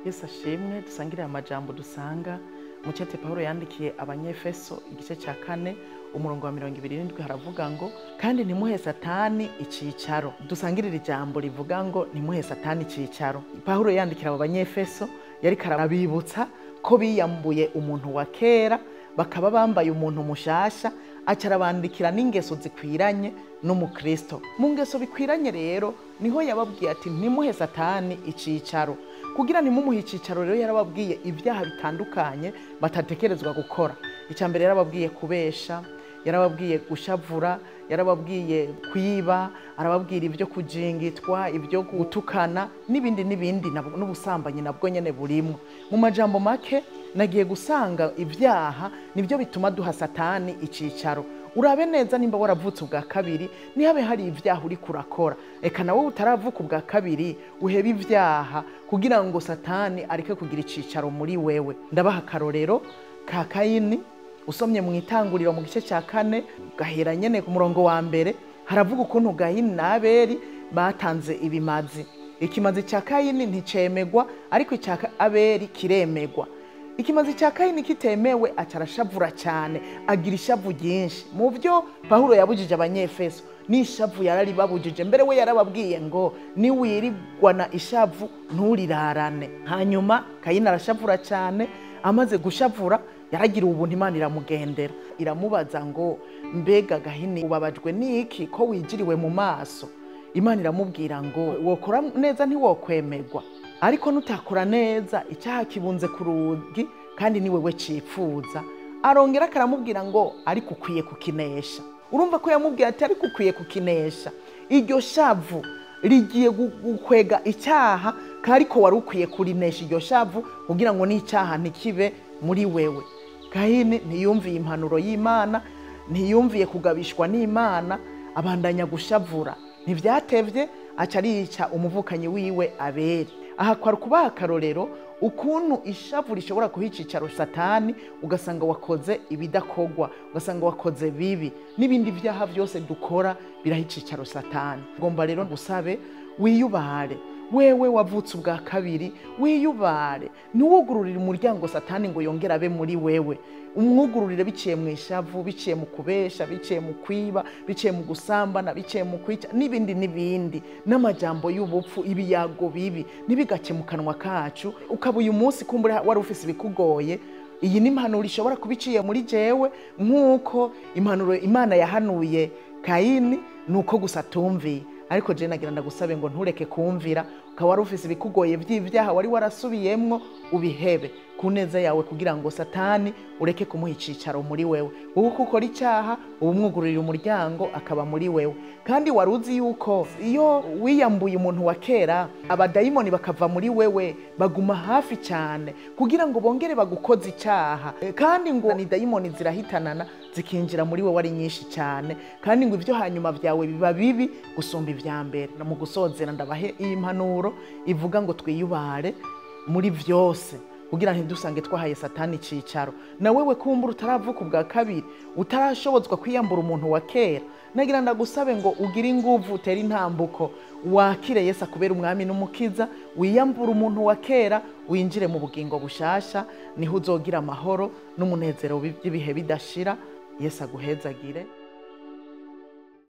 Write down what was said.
Yesu ashimwe dusangire amajambo dusanga mu cete Pawulo yandikiye abanyefeso igice ca 4 umurongo wa 27 haravuga ngo kandi ntimuhe satani icicaro. Dusangirira ijambo rivuga ngo ntimuhe satani icicaro. Pawulo yandikira abo banyefeso yari karabibutsa ko biyambuye umuntu wa kera bakaba bambaye umuntu mushasha, acarabandikira n'ingeso zikwiranye n'umukristo. Mu ngeso bikwiranye rero niho yababwiye ati ntimuhe satani icicaro. Kugira ntimumuhe icicaro rero yarababwiye ibyaha bitandukanye batatekerezwa gukora. Icambere yarababwiye kubesha, yarababwiye gushavura, yarababwiye kwiba, arababwira ibyo kujingitwa, ibyo gutukana n'ibindi n'ubusambanyi nabwo nyene burimwo. Mu majambo make nagiye gusanga ibyaha nibyo bituma duha satani icicaro. Urabe neza nimba waravutse ubwa kabiri nihabe hari ibyaha uri kurakora, eka nawe utaravuka ubwa kabiri uhebe ibyaha kugira ngo satani areke kugira icicaro muri wewe. Ndabaha akarorero ka Kayini, usomye mu itanguriro mu gice ca 4 gahera nyene ku murongo wa mbere haravuga ukuntu Kayini na Abeli batanze ibimazi. Ikimazi ca Kayini nticemegwa ariko ica Abeli kiremegwa. Ikimazi ca Kayini kitemewe acarashavura cyane, agira ishavu ryinshi. Mu byo Pawulo yabujije abanyefeso n'ishavu yarari babujije, mbere we yarababwiye ngo niwirigwana ishavu nturirarane. Hanyuma Kayini arashavura cyane, amaze gushavura yaragira ubuntu Imana iramugendera iramubaza ngo mbega Kayini ubabajwe niki ko wijiriwe mu maso? Imana iramubwira ngo wokora neza ntiwokwemegwa, ariko nutakora neza icyaha kibunze ku rugi kandi ni wewe cipfuza. Arongera akaramubwira ngo ariko ukwiye kukinesha. Urumva ko yamubwiye ati ariko ukwiye kukinesha. Iryo shavu rigiye gukwega icyaha kariko wari ukwiye kurinesha iryo shavu kugira ngo n'icyaha ntikibe muri wewe. Kayini ntiyumviye impanuro y'Imana, ntiyumviye kugabishwa n'Imana, abandanya gushavura. Ntivyatevye aca arica umuvukanyi wiwe Abeli. Aha kwari kubaha akarorero ukuntu ishavu rishobora kuhicicaro satani, ugasanga wakoze ibidakogwa, ugasanga wakoze bibi, n'ibindi vyaha vyose dukora birahicicaro satani. Ngomba rero gusabe wiyubare, wewe wavutse ubwa kabiri wiyubare, ntiwugururire umuryango satani ngo yongera abe muri wewe. Umwugururire biciye mu ishavu, biciye mu kubesha, biciye mu kwiba, biciye mu gusambana, biciye mu kwica n'ibindi n'amajambo y'ubupfu, ibiyago bibi ntibigace mu kanwa kacu. Ukaba uyu munsi kumbura wari ufise ibikugoye, iyi ni impanuro ishobora kubiciye muri jewe nk'uko impanuro Imana yahanuye Kayini, nuko gusa tumviye. Ariko je nagira ndagusabe ngo ntureke kumvira, ukaba wari ufise ibikugoye vy'ivyaha wari warasubiyemwo ubihebe ku neza yawe kugira ngo satani ureke kumuha icicaro muri wewe. Wowe ukora icyaha ubumwugururira umuryango akaba muri wewe. Kandi waruzi yuko iyo wiyambuye umuntu wa kera abadayimoni bakava muri wewe baguma hafi cyane kugira ngo bongere bagukoze icyaha, kandi ngo ni dayimoni zirahitanana zikinjira muri wewe ari nyinshi cyane, kandi ngo ivyo hanyuma vyawe biba bibi gusumba ivya mbere. Mu gusozera ndabahe iyi mpanuro ivuga ngo twiyubare muri vyose kugira ntidusange twahaye satani icicaro. Na wewe kumbura utaravuka ubwa kabiri utarashobozwa kwiyambura umuntu wa kera, nagira ndagusabe ngo ugire inguvu, utere intambuko, wakire Yesu akubera umwami n'umukiza, wiyambura umuntu wa kera, winjire mu bugingo bushasha, niho uzogira amahoro n'umunezero w'ibihe bidashira. Yesu aguhezagire.